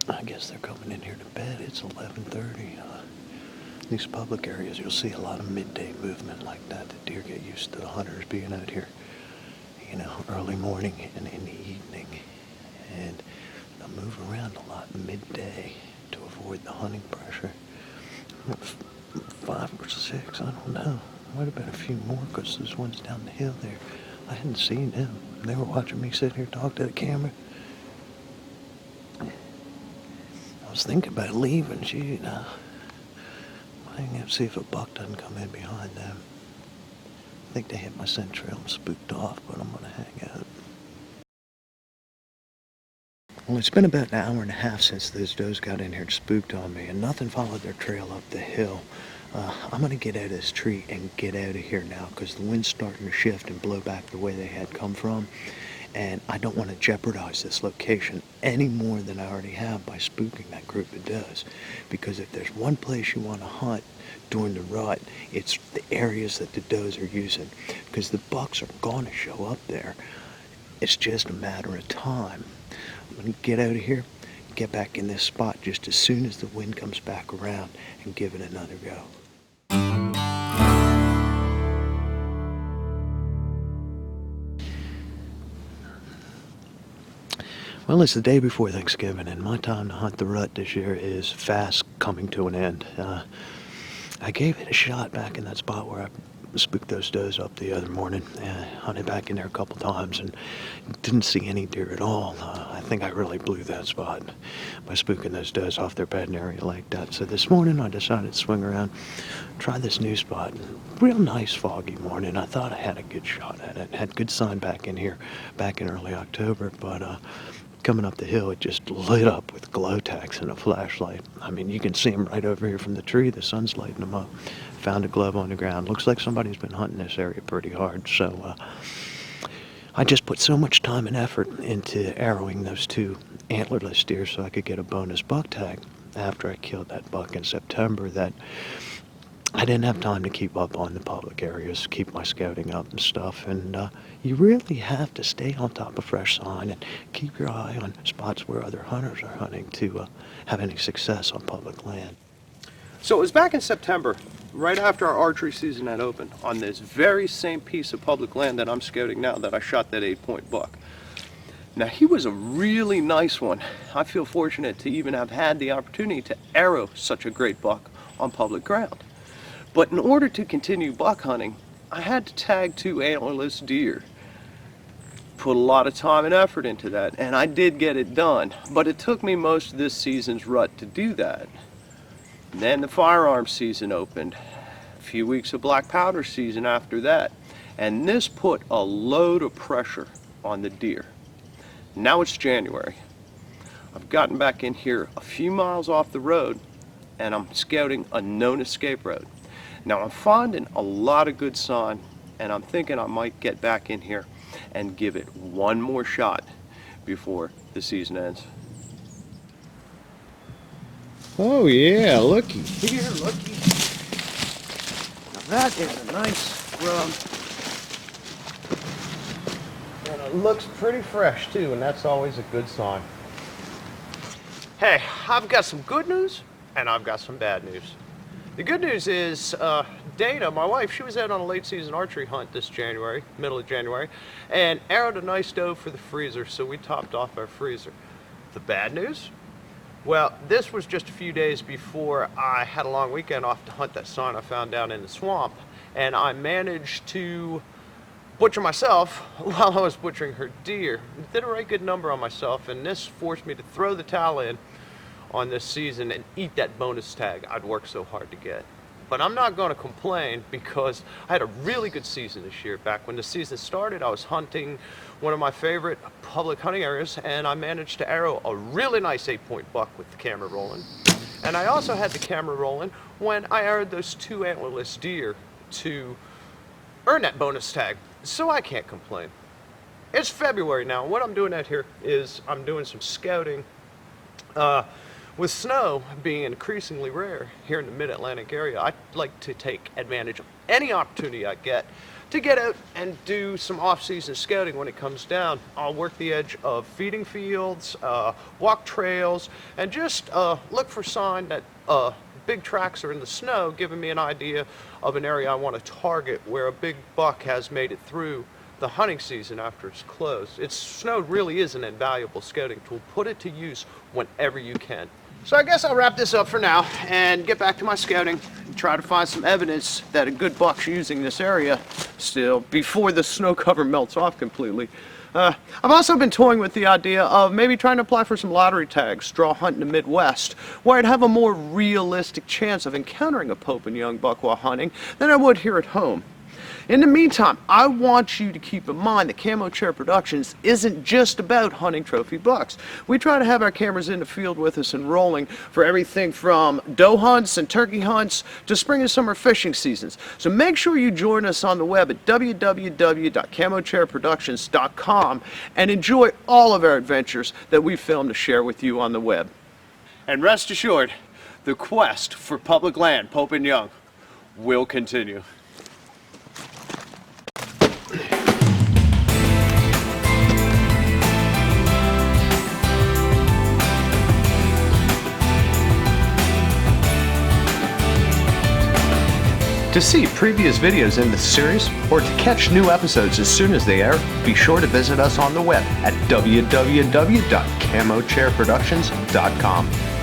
I guess they're coming in here to bed. It's 11:30. These public areas, you'll see a lot of midday movement like that. The deer get used to the hunters being out here, early morning and in the evening. And they'll move around a lot midday to avoid the hunting pressure. 5 or 6, I don't know. Might have been a few more because those ones down the hill there, I hadn't seen them. They were watching me sit here talk to the camera. I was thinking about leaving, I can see if a buck doesn't come in behind them. I think they hit my scent trail and spooked off, but I'm gonna hang out. Well, it's been about an hour and a half since those does got in here and spooked on me, and nothing followed their trail up the hill. I'm going to get out of this tree and get out of here now because the wind's starting to shift and blow back the way they had come from, and I don't want to jeopardize this location any more than I already have by spooking that group of does. Because if there's one place you want to hunt during the rut, it's the areas that the does are using, because the bucks are going to show up there. It's just a matter of time. I'm going to get out of here, get back in this spot just as soon as the wind comes back around and give it another go. Well, it's the day before Thanksgiving, and my time to hunt the rut this year is fast coming to an end. I gave it a shot back in that spot where I spooked those does up the other morning. Hunted back in there a couple times and didn't see any deer at all. I think I really blew that spot by spooking those does off their bedding area like that. So this morning I decided to swing around, try this new spot. Real nice foggy morning. I thought I had a good shot at it. Had good sign back in here back in early October, but coming up the hill, it just lit up with glow tacks and a flashlight. I mean, you can see them right over here from the tree. The sun's lighting them up. Found a glove on the ground. Looks like somebody's been hunting this area pretty hard. So I just put so much time and effort into arrowing those 2 antlerless deer so I could get a bonus buck tag after I killed that buck in September that I didn't have time to keep up on the public areas, keep my scouting up and stuff, and you really have to stay on top of fresh sign and keep your eye on spots where other hunters are hunting to have any success on public land. So it was back in September, right after our archery season had opened, on this very same piece of public land that I'm scouting now, that I shot that 8-point buck. Now, he was a really nice one. I feel fortunate to even have had the opportunity to arrow such a great buck on public ground. But in order to continue buck hunting, I had to tag 2 antlerless deer. Put a lot of time and effort into that, and I did get it done. But it took me most of this season's rut to do that. And then the firearms season opened. A few weeks of black powder season after that. And this put a load of pressure on the deer. Now it's January. I've gotten back in here a few miles off the road, and I'm scouting a known escape road. Now I'm finding a lot of good sign, and I'm thinking I might get back in here and give it one more shot before the season ends. Oh yeah, looky. Here, looky. Now that is a nice rub. And it looks pretty fresh too, and that's always a good sign. Hey, I've got some good news and I've got some bad news. The good news is Dana, my wife, she was out on a late season archery hunt this January, middle of January, and arrowed a nice doe for the freezer, so we topped off our freezer. The bad news? Well, this was just a few days before I had a long weekend off to hunt that sign I found down in the swamp, and I managed to butcher myself while I was butchering her deer. Did a right good number on myself, and this forced me to throw the towel in on this season and eat that bonus tag I'd worked so hard to get. But I'm not going to complain because I had a really good season this year. Back when the season started, I was hunting one of my favorite public hunting areas, and I managed to arrow a really nice 8-point buck with the camera rolling. And I also had the camera rolling when I arrowed those 2 antlerless deer to earn that bonus tag. So I can't complain. It's February now. What I'm doing out here is I'm doing some scouting With snow being increasingly rare here in the mid-Atlantic area, I'd like to take advantage of any opportunity I get to get out and do some off-season scouting when it comes down. I'll work the edge of feeding fields, walk trails, and just look for sign that big tracks are in the snow, giving me an idea of an area I want to target where a big buck has made it through the hunting season after it's closed. Snow really is an invaluable scouting tool. Put it to use whenever you can. So I guess I'll wrap this up for now and get back to my scouting and try to find some evidence that a good buck's using this area still before the snow cover melts off completely. I've also been toying with the idea of maybe trying to apply for some lottery tags, draw hunt in the Midwest, where I'd have a more realistic chance of encountering a Pope and Young buck while hunting than I would here at home. In the meantime, I want you to keep in mind that Camo Chair Productions isn't just about hunting trophy bucks. We try to have our cameras in the field with us and rolling for everything from doe hunts and turkey hunts to spring and summer fishing seasons. So make sure you join us on the web at www.camochairproductions.com and enjoy all of our adventures that we film to share with you on the web. And rest assured, the quest for public land, Pope and Young, will continue. To see previous videos in this series, or to catch new episodes as soon as they air, be sure to visit us on the web at www.camochairproductions.com.